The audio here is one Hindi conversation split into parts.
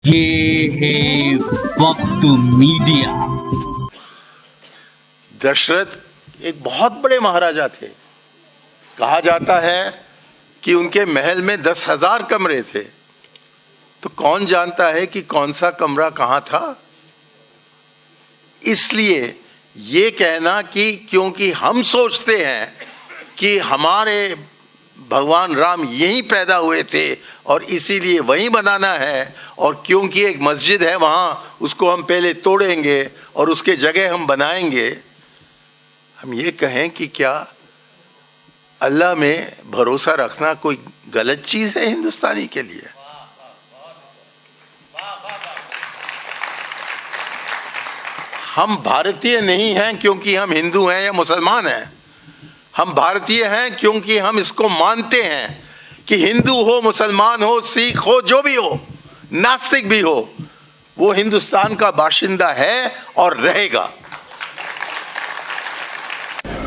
ये है वक्त मीडिया। दशरथ एक बहुत बड़े महाराजा थे। कहा जाता है कि उनके महल में 10,000 कमरे थे। तो कौन जानता है कि कौन सा कमरा कहां था। इसलिए ये कहना कि क्योंकि हम सोचते हैं कि हमारे भगवान राम यहीं पैदा हुए थे और इसीलिए वहीं बनाना है, और क्योंकि एक मस्जिद है वहां, उसको हम पहले तोड़ेंगे और उसके जगह हम बनाएंगे। हम ये कहें कि क्या अल्लाह में भरोसा रखना कोई गलत चीज है हिंदुस्तानी के लिए? हम भारतीय नहीं हैं क्योंकि हम हिंदू हैं या मुसलमान हैं। हम भारतीय हैं क्योंकि हम इसको मानते हैं कि हिंदू हो, मुसलमान हो, सिख हो, जो भी हो, नास्तिक भी हो, वो हिंदुस्तान का बाशिंदा है और रहेगा।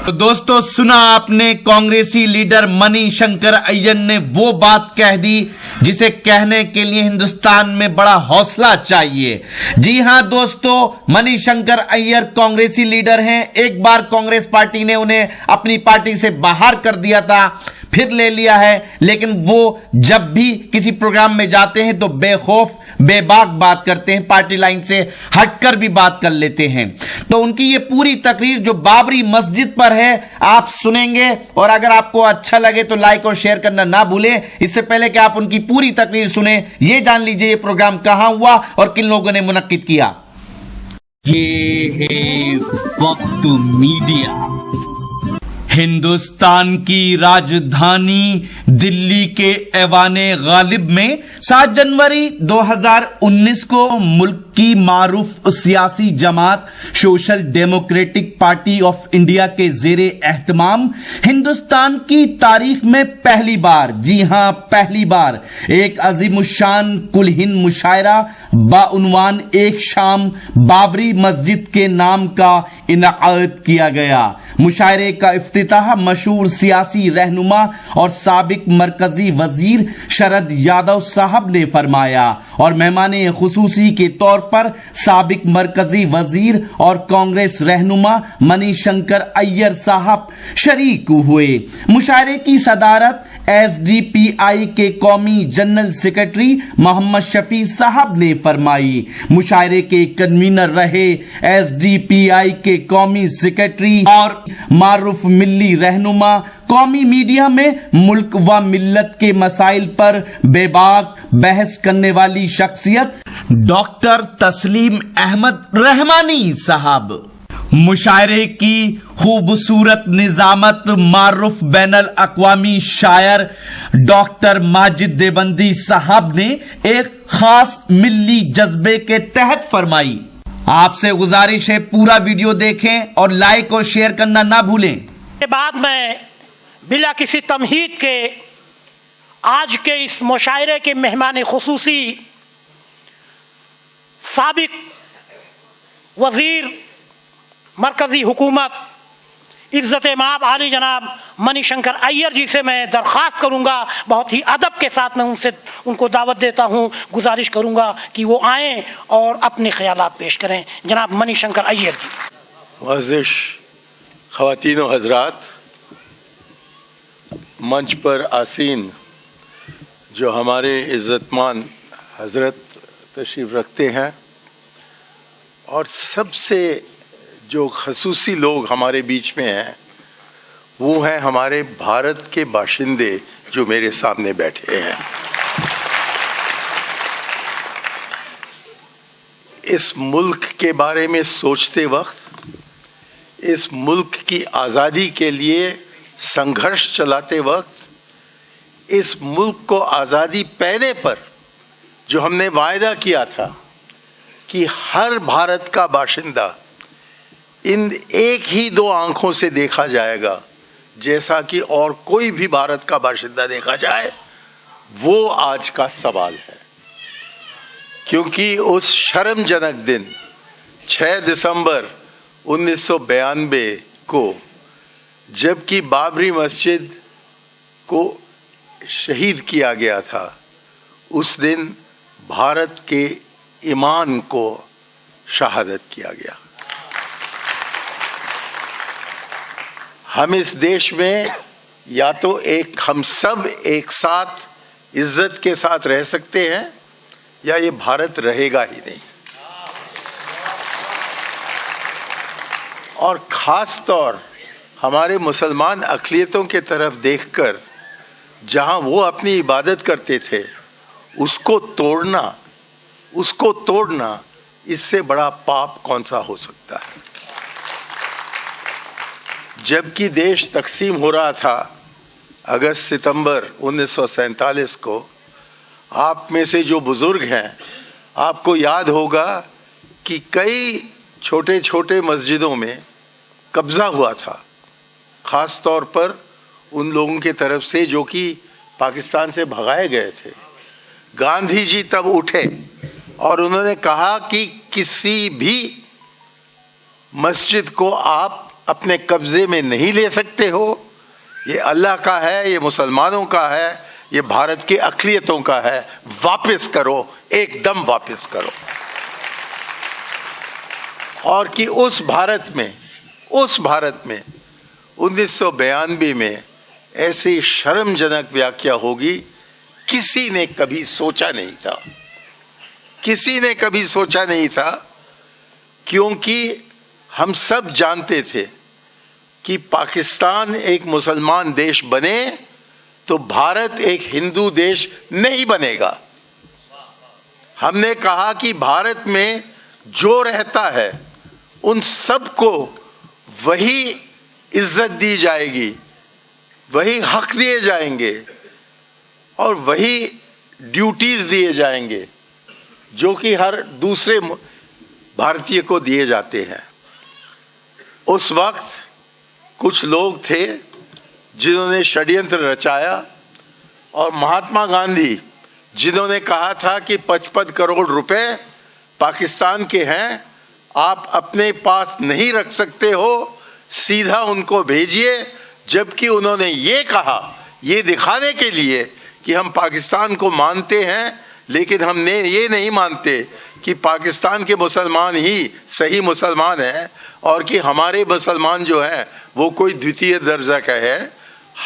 तो दोस्तों, सुना आपने, कांग्रेसी लीडर मणिशंकर अय्यर ने वो बात कह दी जिसे कहने के लिए हिंदुस्तान में बड़ा हौसला चाहिए। जी हां दोस्तों, मणिशंकर अय्यर कांग्रेसी लीडर हैं। एक बार कांग्रेस पार्टी ने उन्हें अपनी पार्टी से बाहर कर दिया था, फिर ले लिया है, लेकिन वो जब भी किसी प्रोग्राम में जाते हैं तो बेखौफ बेबाक बात करते हैं, पार्टी लाइन से हटकर भी बात कर लेते हैं। तो उनकी ये पूरी तकरीर जो बाबरी मस्जिद पर है आप सुनेंगे, और अगर आपको अच्छा लगे तो लाइक और शेयर करना ना भूलें। इससे पहले कि आप उनकी पूरी तकरीर सुने, ये जान लीजिए ये प्रोग्राम कहां हुआ और किन लोगों ने मुनक्किद किया। ये है वक्त मीडिया। हिंदुस्तान की राजधानी दिल्ली के ऐवाने गालिब में 7 जनवरी 2019 को मुल्क की मारूफ सियासी जमात social democratic party of India के जेरे एहतमाम हिंदुस्तान की तारीख में पहली बार, जी हां पहली बार, एक अजीमुशान कुलहिन मुशायरा बाउनवान एक शाम बाबरी मस्जिद के नाम का इनाअत किया गया। मुशायरे का इफ्तिताह मशहूर सियासी रहनुमा और साबिक मरकजी वजीर शरद यादव साहब ने फरमाया, और मेहमाने खुसूसी के तौर पर साबिक मरकजी वजीर और कांग्रेस रहनुमा मणिशंकर अय्यर साहब शरीक हुए। मुशायरे की सदारत एसडीपीआई के कौमी जनरल सेक्रेटरी मोहम्मद शफी साहब ने फरमाई। मुशायरे के कन्वीनर रहे एसडीपीआई के कौमी सेक्रेटरी और मारूफ मिल्ली रहनुमा, कौमी मीडिया में मुल्क व मिल्लत के मसाइल पर बेबाक बहस करने वाली शख्सियत डॉक्टर तस्लीम अहमद रहमानी साहब। मुशायरे की खूबसूरत निजामत मारूफ बैनल अक़वामी शायर डॉक्टर माजिद देवबंदी साहब ने एक खास मिल्ली जज्बे के तहत फरमाई। आपसे गुजारिश है पूरा वीडियो देखें और लाइक और शेयर करना ना भूलें। के बाद में बिला किसी तमहीद के आज के इस मुशायरे के मेहमान खुसूसी साबिक वजीर मरकजी हुकूमत इज्जत माब आली जनाब मणिशंकर अय्यर जी से मैं दरख्वास्त करूंगा, बहुत ही अदब के साथ मैं उनको दावत देता हूं, गुजारिश करूंगा कि वो आएं और अपने ख्यालात पेश करें। जनाब मणिशंकर अय्यर जी। मुअज़्ज़िज़ ख़वातीन व हज़रात, मंच पर आसीन जो हमारे इज़्ज़तमान हज़रत तशरीफ़ रखते हैं, और सबसे जो खसूसी लोग हमारे बीच में हैं वो हैं हमारे भारत के बाशिंदे जो मेरे सामने बैठे हैं। इस मुल्क के बारे में सोचते वक्त, इस मुल्क की आज़ादी के लिए संघर्ष चलाते वक्त, इस मुल्क को आज़ादी पाने पर जो हमने वायदा किया था कि हर भारत का बाशिंदा इन एक ही 2 आंखों से देखा जाएगा जैसा कि और कोई भी भारत का बाशिंदा देखा जाए, वो आज का सवाल है। क्योंकि उस शर्मजनक दिन 6 दिसंबर 1992 को जबकि बाबरी मस्जिद को शहीद किया गया था, उस दिन भारत के ईमान को शहादत किया गया। हम इस देश में या तो हम सब एक साथ इज्जत के साथ रह सकते हैं या ये भारत रहेगा ही नहीं। और खास तौर हमारे मुसलमान अक़लियतों के तरफ देखकर जहां वो अपनी इबादत करते थे उसको तोड़ना इससे बड़ा पाप कौन सा हो सकता है। जबकि देश तकसीम हो रहा था अगस्त सितंबर 1947 को, आप में से जो बुजुर्ग हैं आपको याद होगा कि कई छोटे छोटे मस्जिदों में कब्जा हुआ था, खास तौर पर उन लोगों के तरफ से जो कि पाकिस्तान से भगाए गए थे। गांधी जी तब उठे और उन्होंने कहा कि किसी भी मस्जिद को आप अपने कब्जे में नहीं ले सकते हो, ये अल्लाह का है, ये मुसलमानों का है, ये भारत की अक़लियतों का है, वापस करो, एकदम वापस करो। और कि उस भारत में 1992 में ऐसी शर्मजनक व्याख्या होगी, किसी ने कभी सोचा नहीं था, क्योंकि हम सब जानते थे कि पाकिस्तान एक मुसलमान देश बने तो भारत एक हिंदू देश नहीं बनेगा। हमने कहा कि भारत में जो रहता है उन सबको वही इज्जत दी जाएगी, वही हक दिए जाएंगे और वही ड्यूटीज दिए जाएंगे जो कि हर दूसरे भारतीय को दिए जाते हैं। उस वक्त कुछ लोग थे जिन्होंने षड्यंत्र रचाया और महात्मा गांधी जिन्होंने कहा था कि 55 करोड़ रुपए पाकिस्तान के हैं, आप अपने पास नहीं रख सकते हो, सीधा उनको भेजिए। जबकि उन्होंने ये कहा, ये दिखाने के लिए कि हम पाकिस्तान को मानते हैं, लेकिन हमने ये नहीं मानते कि पाकिस्तान के मुसलमान ही सही मुसलमान हैं और कि हमारे मुसलमान जो हैं वो कोई द्वितीय दर्जा का है।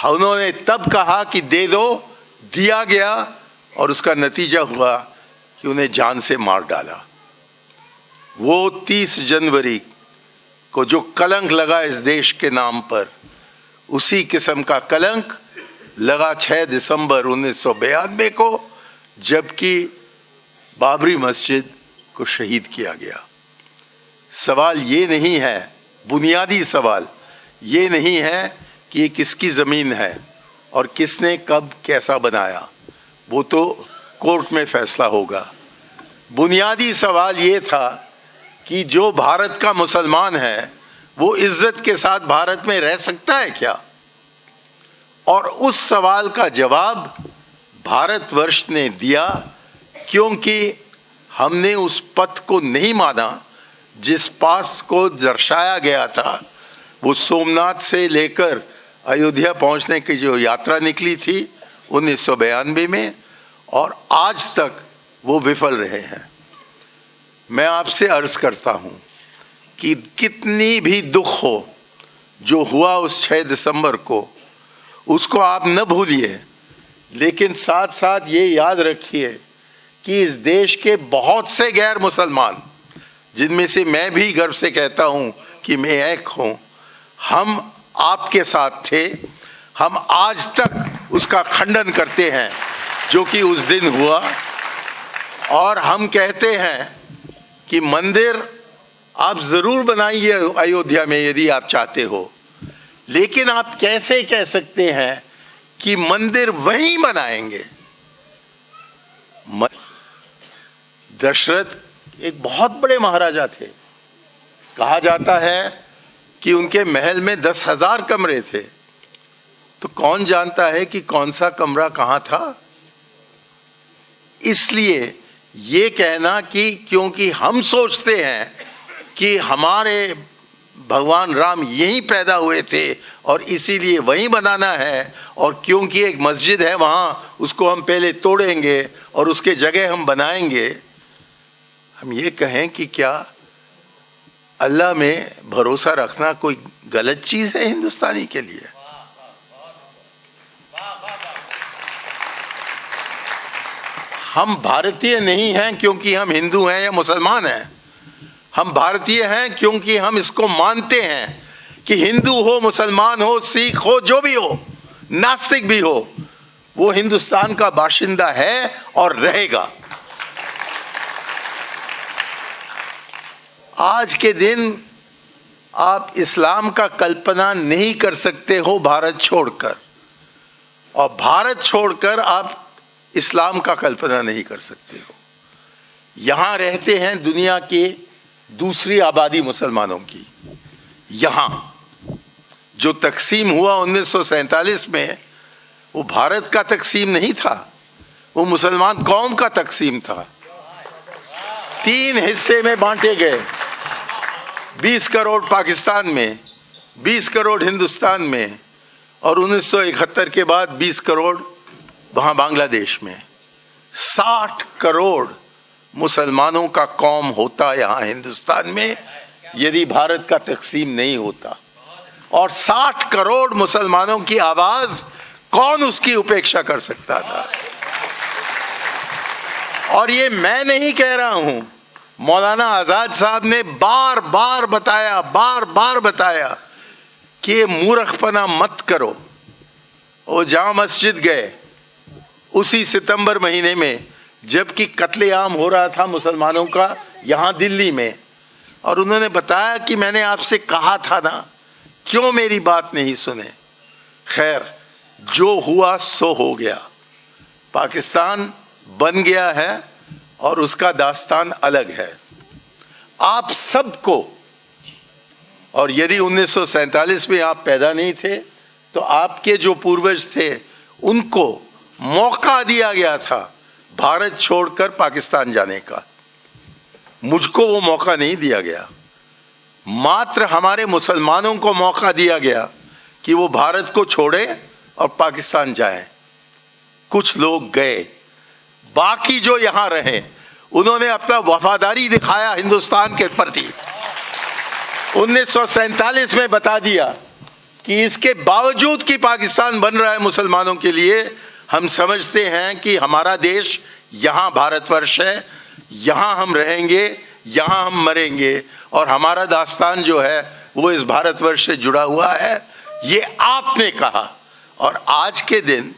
उन्होंने तब कहा कि दे दो, दिया गया और उसका नतीजा हुआ कि उन्हें जान से मार डाला। वो 30 जनवरी को जो कलंक लगा इस देश के नाम पर, उसी किस्म का कलंक लगा 6 दिसंबर 1992 को, जबकि बाबरी मस्जिद को शहीद किया गया। सवाल ये नहीं है, बुनियादी सवाल ये नहीं है कि ये किसकी ज़मीन है और किसने कब कैसा बनाया, वो तो कोर्ट में फैसला होगा। बुनियादी सवाल ये था कि जो भारत का मुसलमान है वो इज्जत के साथ भारत में रह सकता है क्या? और उस सवाल का जवाब भारतवर्ष ने दिया, क्योंकि हमने उस पथ को नहीं माना जिस पाथ को दर्शाया गया था। वो सोमनाथ से लेकर अयोध्या पहुंचने की जो यात्रा निकली थी 1992 में, और आज तक वो विफल रहे हैं। मैं आपसे अर्ज करता हूं कि कितनी भी दुख हो जो हुआ उस 6 दिसंबर को, उसको आप न भूलिए, लेकिन साथ साथ ये याद रखिए कि इस देश के बहुत से गैर मुसलमान, जिनमें से मैं भी गर्व से कहता हूं कि मैं एक हूं, हम आपके साथ थे। हम आज तक उसका खंडन करते हैं जो कि उस दिन हुआ, और हम कहते हैं कि मंदिर आप जरूर बनाइए अयोध्या में यदि आप चाहते हो, लेकिन आप कैसे कह सकते हैं कि मंदिर वहीं बनाएंगे? दशरथ एक बहुत बड़े महाराजा थे। कहा जाता है कि उनके महल में 10,000 कमरे थे। तो कौन जानता है कि कौन सा कमरा कहां था? इसलिए ये कहना कि क्योंकि हम सोचते हैं कि हमारे भगवान राम यहीं पैदा हुए थे और इसीलिए वहीं बनाना है, और क्योंकि एक मस्जिद है वहाँ, उसको हम पहले तोड़ेंगे और उसके जगह हम बनाएंगे। हम ये कहें कि क्या अल्लाह में भरोसा रखना कोई गलत चीज है हिंदुस्तानी के लिए? हम भारतीय नहीं हैं क्योंकि हम हिंदू हैं या मुसलमान हैं। हम भारतीय हैं क्योंकि हम इसको मानते हैं कि हिंदू हो, मुसलमान हो, सिख हो, जो भी हो, नास्तिक भी हो, वो हिंदुस्तान का बाशिंदा है और रहेगा। आज के दिन आप इस्लाम का कल्पना नहीं कर सकते हो भारत छोड़कर, और भारत छोड़कर आप इस्लाम का कल्पना नहीं कर सकते हो। यहां रहते हैं दुनिया के दूसरी आबादी मुसलमानों की। यहां जो तकसीम हुआ 1947 में, वो भारत का तकसीम नहीं था, वो मुसलमान कौम का तकसीम था। 3 हिस्से में बांटे गए, 20 करोड़ पाकिस्तान में, 20 करोड़ हिंदुस्तान में, और 1971 के बाद 20 करोड़ वहां बांग्लादेश में। 60 करोड़ मुसलमानों का कौम होता यहां हिंदुस्तान में यदि भारत का तकसीम नहीं होता। और 60 करोड़ मुसलमानों की आवाज कौन उसकी उपेक्षा कर सकता था? और ये मैं नहीं कह रहा हूं, मौलाना आजाद साहब ने बार बार बताया कि ये मूर्खपना मत करो। वो जामा मस्जिद गए उसी सितंबर महीने में जबकि कत्लेआम हो रहा था मुसलमानों का यहां दिल्ली में, और उन्होंने बताया कि मैंने आपसे कहा था ना, क्यों मेरी बात नहीं सुने? खैर, जो हुआ सो हो गया। पाकिस्तान बन गया है और उसका दास्तान अलग है। आप सबको, और यदि 1947 में आप पैदा नहीं थे तो आपके जो पूर्वज थे उनको मौका दिया गया था भारत छोड़कर पाकिस्तान जाने का। मुझको वो मौका नहीं दिया गया, मात्र हमारे मुसलमानों को मौका दिया गया कि वो भारत को छोड़े और पाकिस्तान जाएं। कुछ लोग गए, बाकी जो यहां रहे उन्होंने अपना वफादारी दिखाया हिंदुस्तान के प्रति। 1947 में बता दिया कि इसके बावजूद कि पाकिस्तान बन रहा है मुसलमानों के लिए, हम समझते हैं कि हमारा देश यहां भारतवर्ष है, यहां हम रहेंगे, यहां हम मरेंगे, और हमारा दास्तान जो है वो इस भारतवर्ष से जुड़ा हुआ है। ये आपने कहा, और आज के दिन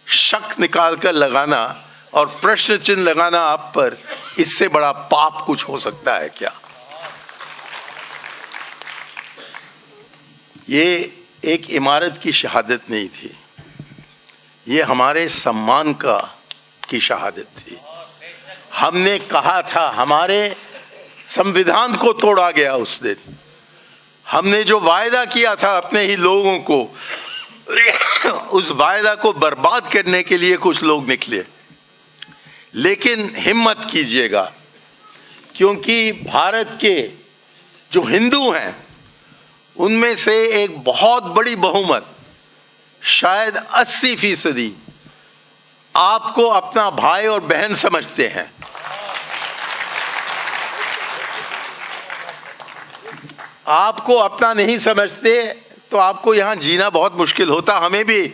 शक निकाल कर लगाना और प्रश्न चिन्ह लगाना आप पर, इससे बड़ा पाप कुछ हो सकता है क्या? ये एक इमारत की शहादत नहीं थी, ये हमारे सम्मान की शहादत थी। हमने कहा था, हमारे संविधान को तोड़ा गया उस दिन। हमने जो वायदा किया था अपने ही लोगों को, उस वायदा को बर्बाद करने के लिए कुछ लोग निकले। लेकिन हिम्मत कीजिएगा, क्योंकि भारत के जो हिंदू हैं उनमें से एक बहुत बड़ी बहुमत, शायद 80% आपको अपना भाई और बहन समझते हैं। आपको अपना नहीं समझते तो आपको यहां जीना बहुत मुश्किल होता, हमें भी,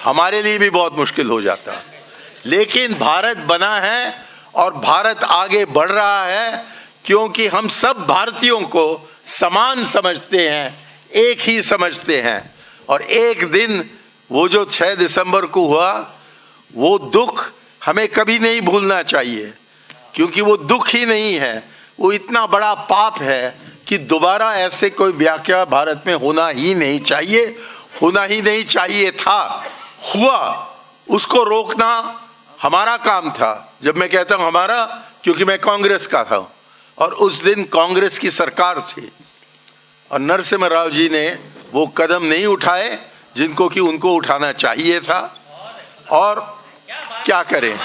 हमारे लिए भी बहुत मुश्किल हो जाता। लेकिन भारत बना है और भारत आगे बढ़ रहा है क्योंकि हम सब भारतीयों को समान समझते हैं, एक ही समझते हैं। और एक दिन वो जो 6 दिसंबर को हुआ, वो दुख हमें कभी नहीं भूलना चाहिए, क्योंकि वो दुख ही नहीं है, वो इतना बड़ा पाप है कि दोबारा ऐसे कोई व्याख्या भारत में होना ही नहीं चाहिए, होना ही नहीं चाहिए था। हुआ, उसको रोकना हमारा काम था। जब मैं कहता हूं हमारा, क्योंकि मैं कांग्रेस का था और उस दिन कांग्रेस की सरकार थी, और नरसिम्हा राव जी ने वो कदम नहीं उठाए जिनको कि उनको उठाना चाहिए था। और क्या करें,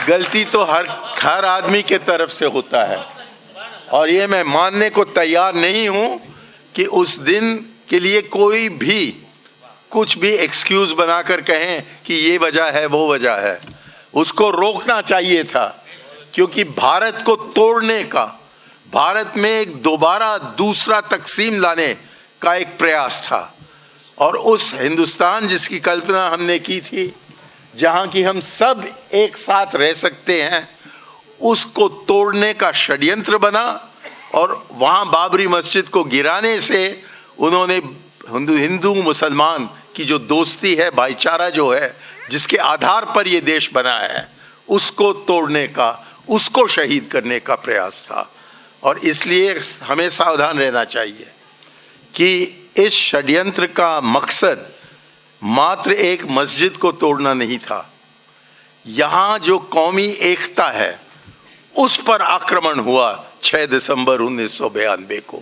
गलती तो हर आदमी के तरफ से होता है, और ये मैं मानने को तैयार नहीं हूं कि उस दिन के लिए कोई भी कुछ भी एक्सक्यूज बनाकर कहें कि ये वजह है वो वजह है। उसको रोकना चाहिए था, क्योंकि भारत को तोड़ने का, भारत में एक दोबारा दूसरा तकसीम लाने का एक प्रयास था। और उस हिंदुस्तान जिसकी कल्पना हमने की थी, जहां की हम सब एक साथ रह सकते हैं, उसको तोड़ने का षड्यंत्र बना। और वहां बाबरी मस्जिद को गिराने से उन्होंने हिंदू मुसलमान की जो दोस्ती है, भाईचारा जो है, जिसके आधार पर ये देश बना है, उसको तोड़ने का, उसको शहीद करने का प्रयास था। और इसलिए हमें सावधान रहना चाहिए कि इस षड्यंत्र का मकसद मात्र एक मस्जिद को तोड़ना नहीं था। यहां जो कौमी एकता है उस पर आक्रमण हुआ 6 दिसंबर 1992 को।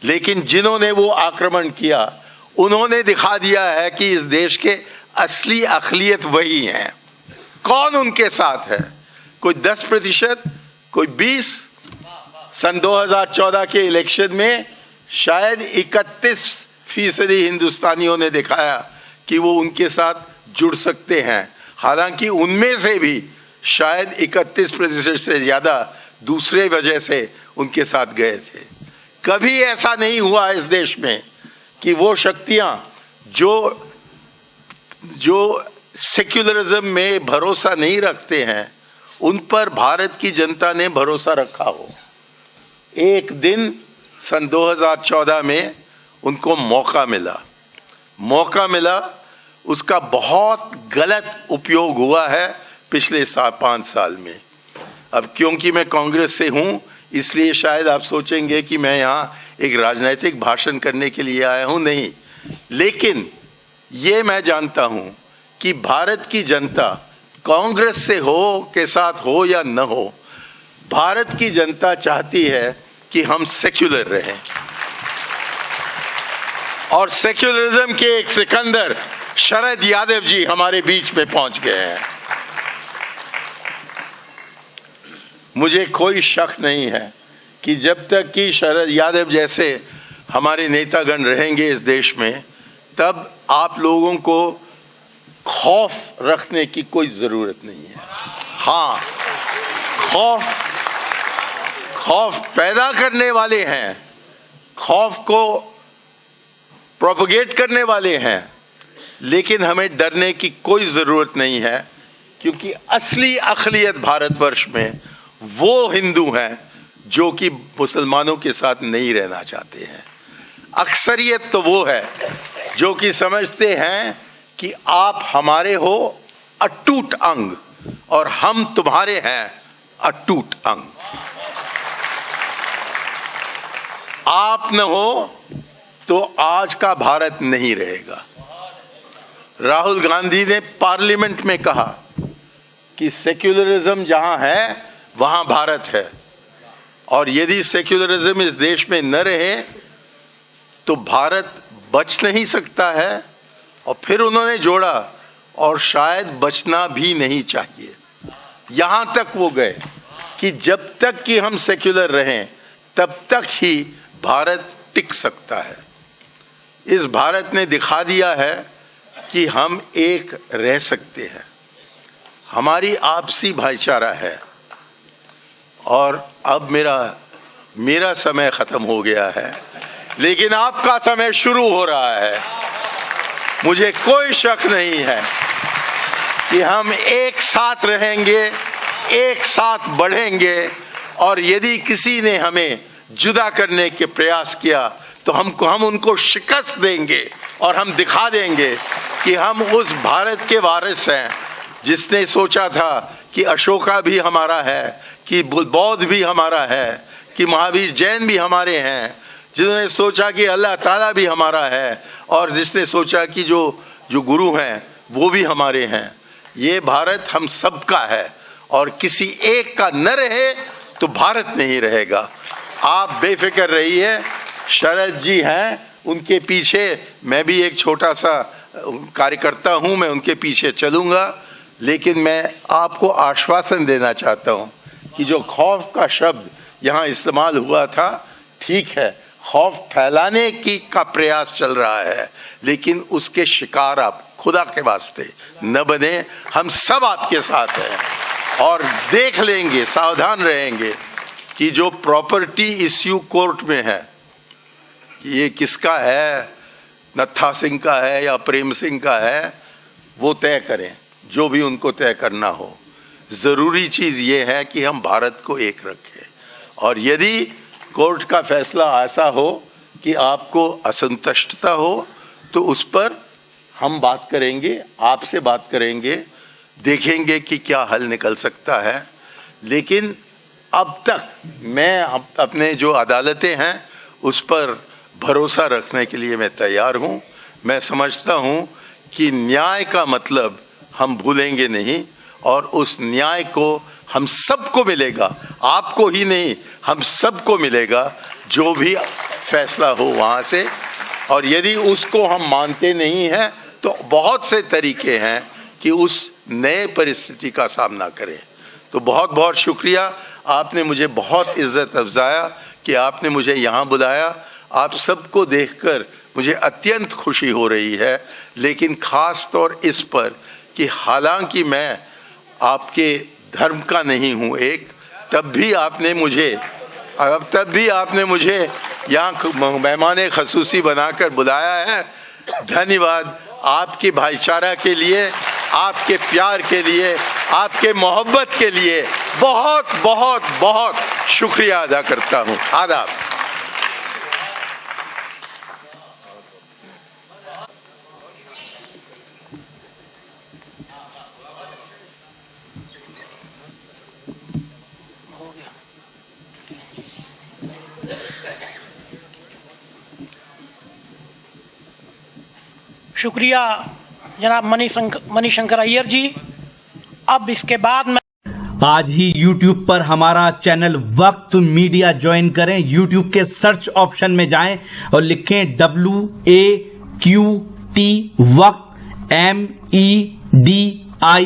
लेकिन जिन्होंने वो आक्रमण किया, उन्होंने दिखा दिया है कि इस देश के असली अक़लियत वही हैं। कौन उनके साथ है? कोई 10%, कोई 20%। सन 2014 के इलेक्शन में शायद 31% हिंदुस्तानियों ने दिखाया कि वो उनके साथ जुड़ सकते हैं। हालांकि उनमें से भी शायद 31% से ज्यादा दूसरे वजह से उनके साथ गए थे। कभी ऐसा नहीं हुआ इस देश में कि वो शक्तियां जो सेक्युलरिज्म में भरोसा नहीं रखते हैं, उन पर भारत की जनता ने भरोसा रखा हो। एक दिन सन 2014 में उनको मौका मिला, उसका बहुत गलत उपयोग हुआ है पिछले 5 साल में। अब क्योंकि मैं कांग्रेस से हूं, इसलिए शायद आप सोचेंगे कि मैं यहाँ एक राजनीतिक भाषण करने के लिए आया हूं। नहीं, लेकिन ये मैं जानता हूं कि भारत की जनता, कांग्रेस से के साथ हो या न हो, भारत की जनता चाहती है कि हम सेक्युलर रहें। और सेक्युलरिज्म के एक सिकंदर शरद यादव जी हमारे बीच में पहुंच गए हैं। मुझे कोई शक नहीं है कि जब तक कि शरद यादव जैसे हमारे नेतागण रहेंगे इस देश में, तब आप लोगों को खौफ रखने की कोई जरूरत नहीं है। हाँ, खौफ पैदा करने वाले हैं, खौफ को प्रोपगेट करने वाले हैं, लेकिन हमें डरने की कोई जरूरत नहीं है, क्योंकि असली अक़लियत भारतवर्ष में वो हिंदू हैं जो कि मुसलमानों के साथ नहीं रहना चाहते हैं। अक्सरियत तो वो है जो कि समझते हैं कि आप हमारे हो अटूट अंग और हम तुम्हारे हैं अटूट अंग। आप न हो तो आज का भारत नहीं रहेगा। राहुल गांधी ने पार्लियामेंट में कहा कि सेक्युलरिज्म जहां है वहां भारत है, और यदि सेक्युलरिज्म इस देश में न रहे तो भारत बच नहीं सकता है। और फिर उन्होंने जोड़ा, और शायद बचना भी नहीं चाहिए। यहां तक वो गए कि जब तक कि हम सेक्युलर रहें तब तक ही भारत टिक सकता है। इस भारत ने दिखा दिया है कि हम एक रह सकते हैं। हमारी आपसी भाईचारा है। और अब मेरा समय खत्म हो गया है, लेकिन आपका समय शुरू हो रहा है। मुझे कोई शक नहीं है कि हम एक साथ रहेंगे, एक साथ बढ़ेंगे, और यदि किसी ने हमें जुदा करने के प्रयास किया तो हम उनको शिकस्त देंगे और हम दिखा देंगे कि हम उस भारत के वारिस हैं जिसने सोचा था कि अशोका भी हमारा है, कि बौद्ध भी हमारा है, कि महावीर जैन भी हमारे हैं, जिन्होंने सोचा कि अल्लाह ताला भी हमारा है, और जिसने सोचा कि जो गुरु हैं वो भी हमारे हैं। ये भारत हम सबका है, और किसी एक का न रहे तो भारत नहीं रहेगा। आप बेफिक्र रहिए, शरद जी हैं, उनके पीछे मैं भी एक छोटा सा कार्यकर्ता हूं, मैं उनके पीछे चलूंगा। लेकिन मैं आपको आश्वासन देना चाहता हूं कि जो खौफ का शब्द यहाँ इस्तेमाल हुआ था, ठीक है, खौफ फैलाने का प्रयास चल रहा है, लेकिन उसके शिकार आप खुदा के वास्ते न बने। हम सब आपके साथ हैं और देख लेंगे, सावधान रहेंगे कि जो प्रॉपर्टी इश्यू कोर्ट में है, ये किसका है, नत्था सिंह का है या प्रेम सिंह का है, वो तय करें, जो भी उनको तय करना हो। ज़रूरी चीज़ ये है कि हम भारत को एक रखें, और यदि कोर्ट का फैसला ऐसा हो कि आपको असंतुष्टता हो तो उस पर हम बात करेंगे, आपसे बात करेंगे, देखेंगे कि क्या हल निकल सकता है। लेकिन अब तक मैं अपने जो अदालतें हैं उस पर भरोसा रखने के लिए मैं तैयार हूँ। मैं समझता हूँ कि न्याय का मतलब हम भूलेंगे नहीं, और उस न्याय को हम सबको मिलेगा, आपको ही नहीं, हम सबको मिलेगा, जो भी फैसला हो वहाँ से। और यदि उसको हम मानते नहीं हैं तो बहुत से तरीके हैं कि उस नए परिस्थिति का सामना करें। तो बहुत बहुत शुक्रिया, आपने मुझे बहुत इज्जत अफजाया कि आपने मुझे यहाँ बुलाया। आप सबको देखकर मुझे अत्यंत खुशी हो रही है, लेकिन ख़ास तौर इस पर कि हालांकि मैं आपके धर्म का नहीं हूँ एक, तब भी आपने मुझे यहाँ मेहमान खसूसी बनाकर बुलाया है। धन्यवाद आपके भाईचारा के लिए, आपके प्यार के लिए, आपके मोहब्बत के लिए बहुत बहुत बहुत शुक्रिया अदा करता हूँ। आदाब। शुक्रिया जनाब मणिशंकर अय्यर जी। अब इसके बाद मैं आज ही YouTube पर हमारा चैनल वक्त मीडिया ज्वाइन करें। YouTube के सर्च ऑप्शन में जाएं और लिखें WAQT वक्त MEDIA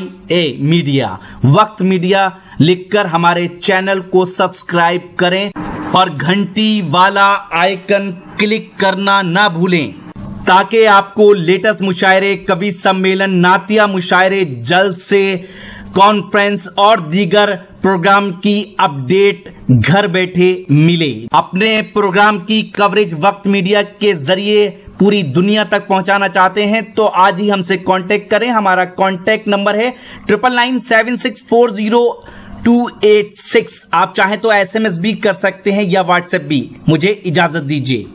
मीडिया, वक्त मीडिया लिखकर हमारे चैनल को सब्सक्राइब करें और घंटी वाला आइकन क्लिक करना ना भूलें, ताकि आपको लेटेस्ट मुशायरे, कवि सम्मेलन, नातिया मुशायरे, जलसे, कॉन्फ्रेंस और दीगर प्रोग्राम की अपडेट घर बैठे मिले। अपने प्रोग्राम की कवरेज वक्त मीडिया के जरिए पूरी दुनिया तक पहुंचाना चाहते हैं तो आज ही हमसे कांटेक्ट करें। हमारा कांटेक्ट नंबर है 9997640286। आप चाहें तो SMS भी कर सकते हैं या WhatsApp भी। मुझे इजाजत दीजिए।